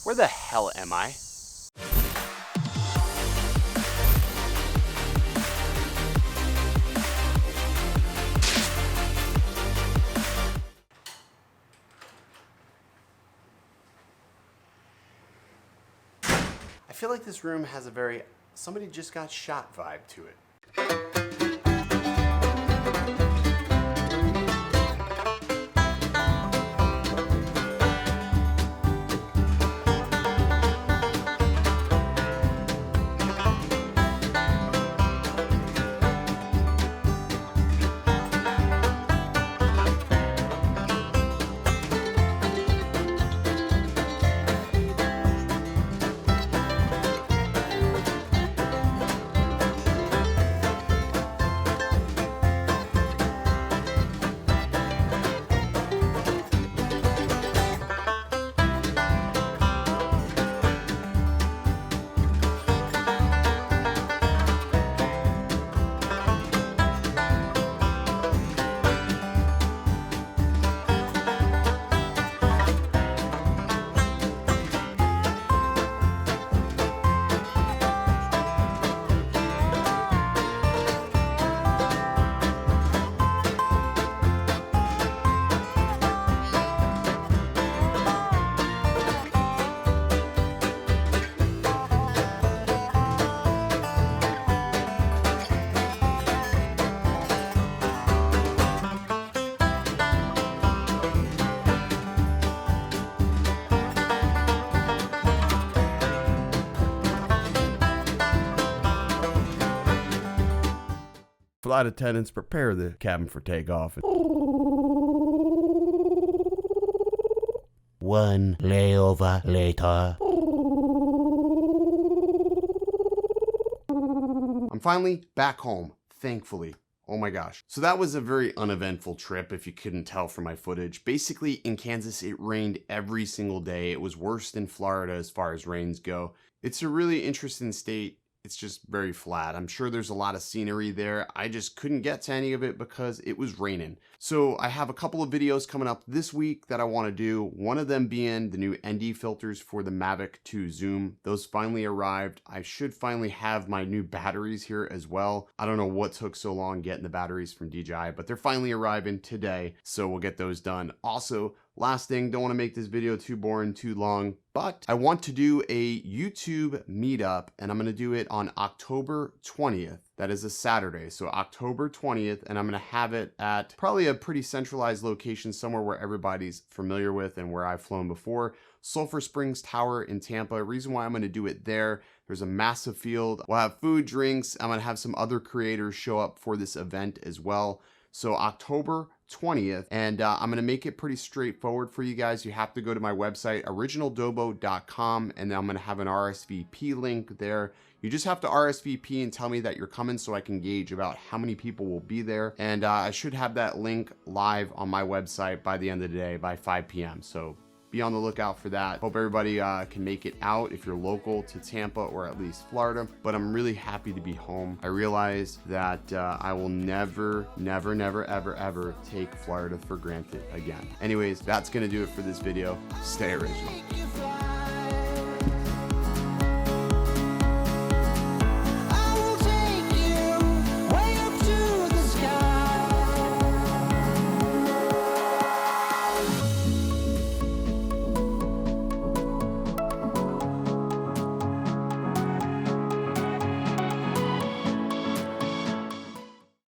Where the hell am I? I feel like this room has a very somebody just got shot vibe to it. Flight attendants, prepare the cabin for takeoff. One layover later. I'm finally back home, thankfully. Oh my gosh. So that was a very uneventful trip, if you couldn't tell from my footage. Basically, in Kansas, it rained every single day. It was worse than Florida as far as rains go. It's a really interesting state. It's just very flat. I'm sure there's a lot of scenery there. I just couldn't get to any of it because it was raining. So I have a couple of videos coming up this week that I want to do. One of them being the new ND filters for the Mavic 2 Zoom. Those finally arrived. I should finally have my new batteries here as well. I don't know what took so long getting the batteries from DJI, but they're finally arriving today. So we'll get those done. Also, last thing, don't want to make this video too boring, too long, but I want to do a YouTube meetup, and I'm going to do it on October 20th. That is a Saturday, so October 20th, and I'm going to have it at probably a pretty centralized location, somewhere where everybody's familiar with and where I've flown before. Sulphur Springs Tower in Tampa. Reason why I'm going to do it there, there's a massive field. We'll have food, drinks. I'm going to have some other creators show up for this event as well. So October 20th, and I'm going to make it pretty straightforward for you guys. You have to go to my website, originaldobo.com, and then I'm going to have an RSVP link there. You just have to RSVP and tell me that you're coming so I can gauge about how many people will be there. And I should have that link live on my website by the end of the day, by 5 p.m. So be on the lookout for that. Hope everybody can make it out if you're local to Tampa or at least Florida. But I'm really happy to be home. I realized that I will never, ever take Florida for granted again. Anyways, that's gonna do it for this video. Stay original.